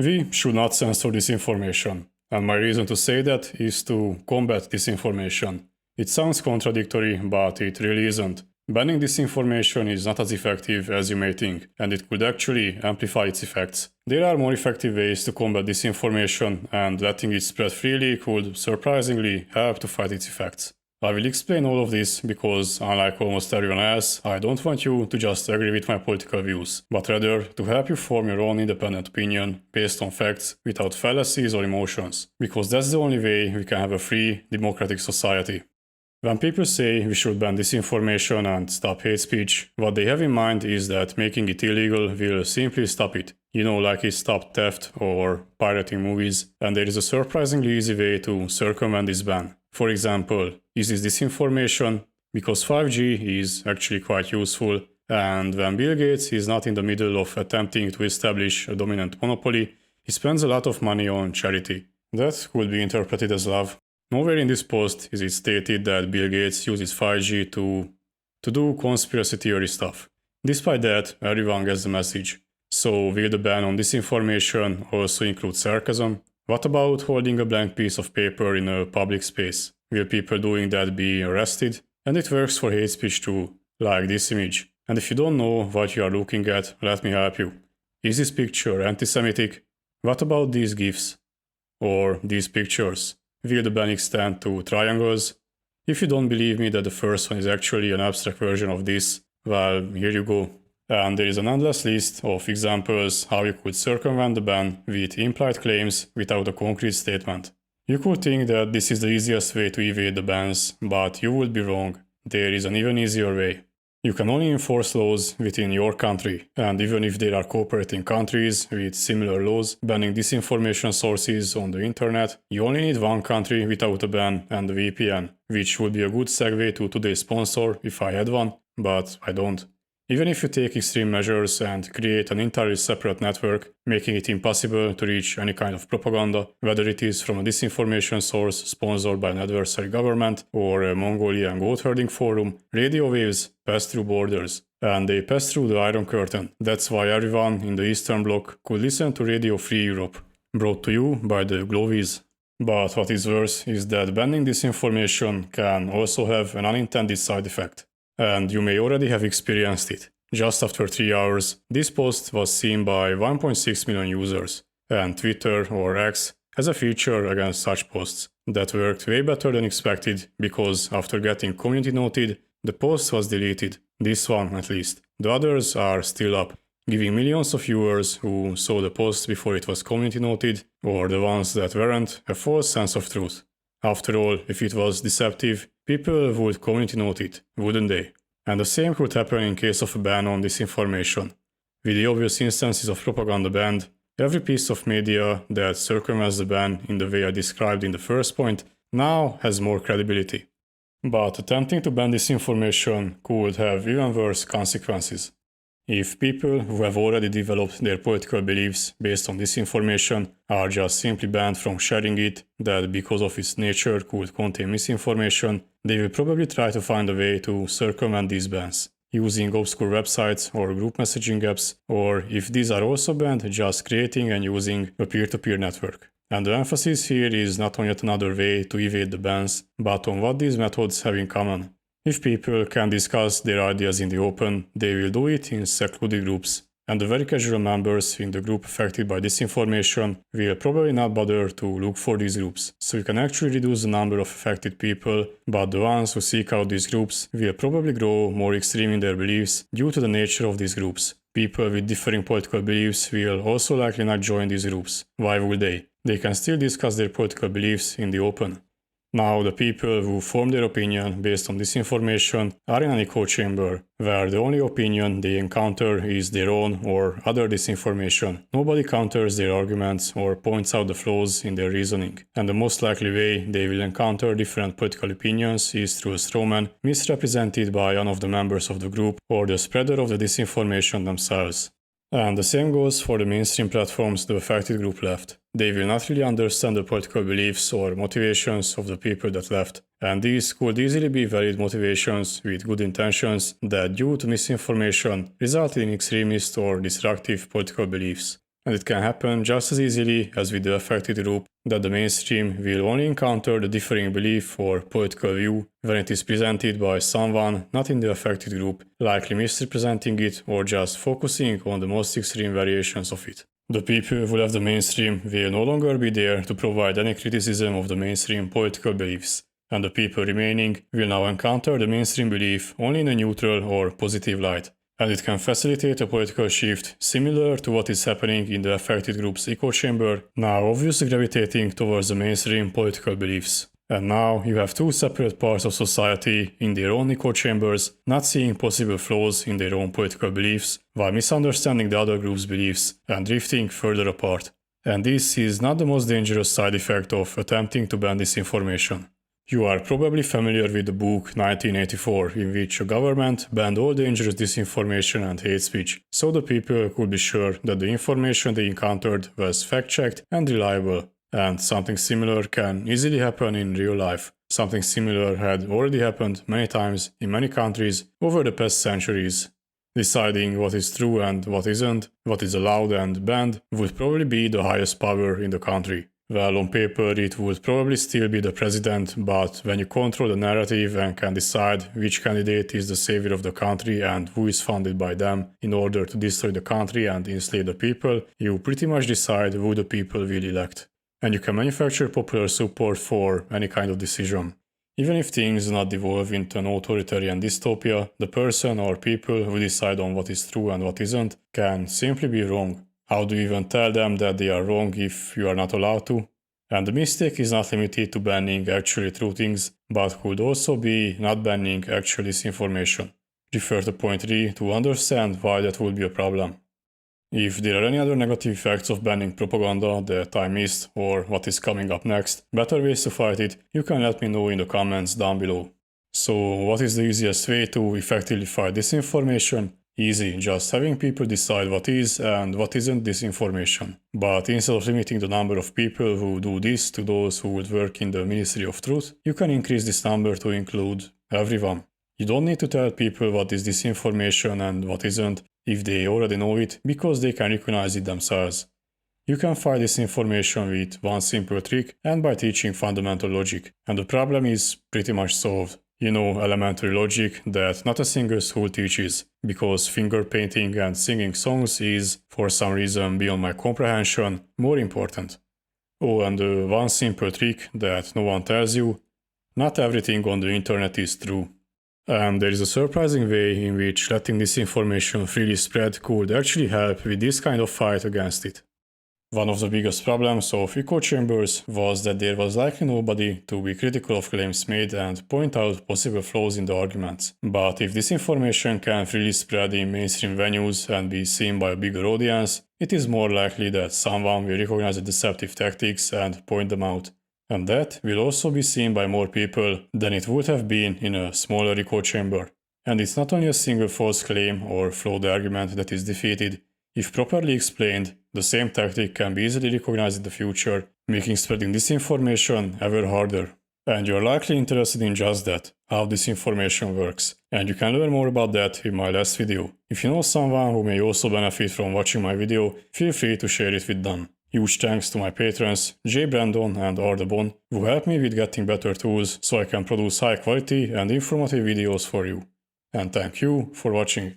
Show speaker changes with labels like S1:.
S1: We should not censor disinformation, and my reason to say that is to combat disinformation. It sounds contradictory, but it really isn't. Banning disinformation is not as effective as you may think, and it could actually amplify its effects. There are more effective ways to combat disinformation, and letting it spread freely could surprisingly help to fight its effects. I will explain all of this because, unlike almost everyone else, I don't want you to just agree with my political views, but rather to help you form your own independent opinion based on facts without fallacies or emotions, because that's the only way we can have a free, democratic society. When people say we should ban disinformation and stop hate speech, what they have in mind is that making it illegal will simply stop it. You know, like it stopped theft or pirating movies, and there is a surprisingly easy way to circumvent this ban. For example, is this disinformation? Because 5G is actually quite useful, and when Bill Gates is not in the middle of attempting to establish a dominant monopoly, he spends a lot of money on charity. That could be interpreted as love. Nowhere in this post is it stated that Bill Gates uses 5G to do conspiracy theory stuff. Despite that, everyone gets the message. So will the ban on disinformation also include sarcasm? What about holding a blank piece of paper in a public space? Will people doing that be arrested? And it works for hate speech too, like this image. And if you don't know what you are looking at, let me help you. Is this picture anti-Semitic? What about these GIFs? Or these pictures? Will the ban extend to triangles? If you don't believe me that the first one is actually an abstract version of this, well, here you go. And there is an endless list of examples how you could circumvent the ban with implied claims without a concrete statement. You could think that this is the easiest way to evade the bans, but you would be wrong. There is an even easier way. You can only enforce laws within your country, and even if there are cooperating countries with similar laws banning disinformation sources on the internet, you only need one country without a ban and a VPN, which would be a good segue to today's sponsor if I had one, but I don't. Even if you take extreme measures and create an entirely separate network, making it impossible to reach any kind of propaganda, whether it is from a disinformation source sponsored by an adversary government or a Mongolian goat herding forum, radio waves pass through borders, and they pass through the Iron Curtain. That's why everyone in the Eastern Bloc could listen to Radio Free Europe, brought to you by the Glowies. But what is worse is that banning disinformation can also have an unintended side effect. And you may already have experienced it. Just after 3 hours, this post was seen by 1.6 million users, and Twitter or X has a feature against such posts that worked way better than expected because after getting community noted, the post was deleted, this one at least. The others are still up, giving millions of viewers who saw the post before it was community noted, or the ones that weren't, a false sense of truth. After all, if it was deceptive, people would community note it, wouldn't they? And the same could happen in case of a ban on disinformation. With the obvious instances of propaganda banned, every piece of media that circumvents the ban in the way I described in the first point now has more credibility. But attempting to ban disinformation could have even worse consequences. If people who have already developed their political beliefs based on disinformation are just simply banned from sharing it, that because of its nature could contain misinformation, they will probably try to find a way to circumvent these bans, using obscure websites or group messaging apps, or if these are also banned, just creating and using a peer-to-peer network. And the emphasis here is not on yet another way to evade the bans, but on what these methods have in common. If people can discuss their ideas in the open, they will do it in secluded groups, and the very casual members in the group affected by disinformation will probably not bother to look for these groups. So you can actually reduce the number of affected people, but the ones who seek out these groups will probably grow more extreme in their beliefs due to the nature of these groups. People with differing political beliefs will also likely not join these groups. Why would they? They can still discuss their political beliefs in the open. Now, the people who form their opinion based on disinformation are in an echo chamber, where the only opinion they encounter is their own or other disinformation. Nobody counters their arguments or points out the flaws in their reasoning, and the most likely way they will encounter different political opinions is through a strawman misrepresented by one of the members of the group or the spreader of the disinformation themselves. And the same goes for the mainstream platforms the affected group left. They will not really understand the political beliefs or motivations of the people that left, and these could easily be valid motivations with good intentions that, due to misinformation, resulted in extremist or destructive political beliefs. and it can happen just as easily as with the affected group that the mainstream will only encounter the differing belief or political view when it is presented by someone not in the affected group, likely misrepresenting it or just focusing on the most extreme variations of it. The people who left the mainstream will no longer be there to provide any criticism of the mainstream political beliefs, and the people remaining will now encounter the mainstream belief only in a neutral or positive light. And it can facilitate a political shift similar to what is happening in the affected group's echo chamber, now obviously gravitating towards the mainstream political beliefs. And now you have two separate parts of society in their own echo chambers, not seeing possible flaws in their own political beliefs, while misunderstanding the other group's beliefs and drifting further apart. And this is not the most dangerous side effect of attempting to ban disinformation. You are probably familiar with the book 1984, in which a government banned all dangerous disinformation and hate speech, so the people could be sure that the information they encountered was fact-checked and reliable. And something similar can easily happen in real life. Something similar had already happened many times in many countries over the past centuries. Deciding what is true and what isn't, what is allowed and banned, would probably be the highest power in the country. Well, on paper it would probably still be the president, but when you control the narrative and can decide which candidate is the savior of the country and who is funded by them in order to destroy the country and enslave the people, you pretty much decide who the people will elect. And you can manufacture popular support for any kind of decision. Even if things do not devolve into an authoritarian dystopia, the person or people who decide on what is true and what isn't can simply be wrong. How do you even tell them that they are wrong if you are not allowed to? And the mistake is not limited to banning actually true things, but could also be not banning actual disinformation. Refer to point 3 to understand why that would be a problem. If there are any other negative effects of banning propaganda that I missed or what is coming up next, better ways to fight it, you can let me know in the comments down below. So what is the easiest way to effectively fight disinformation? Easy, just having people decide what is and what isn't disinformation. But instead of limiting the number of people who do this to those who would work in the Ministry of Truth, you can increase this number to include everyone. You don't need to tell people what is disinformation and what isn't if they already know it, because they can recognize it themselves. You can fight disinformation with one simple trick and by teaching fundamental logic, and the problem is pretty much solved. You know, elementary logic that not a single school teaches, because finger painting and singing songs is, for some reason beyond my comprehension, more important. Oh, and one simple trick that no one tells you: not everything on the internet is true. And there is a surprising way in which letting disinformation freely spread could actually help with this kind of fight against it. One of the biggest problems of echo chambers was that there was likely nobody to be critical of claims made and point out possible flaws in the arguments. But if disinformation can freely spread in mainstream venues and be seen by a bigger audience, it is more likely that someone will recognize the deceptive tactics and point them out. And that will also be seen by more people than it would have been in a smaller echo chamber. And it's not only a single false claim or flawed argument that is defeated. If properly explained, the same tactic can be easily recognized in the future, making spreading disinformation ever harder. And you're likely interested in just that, how disinformation works. And you can learn more about that in my last video. If you know someone who may also benefit from watching my video, feel free to share it with them. Huge thanks to my patrons, J. Brandon and Ardabon, who help me with getting better tools so I can produce high quality and informative videos for you. And thank you for watching.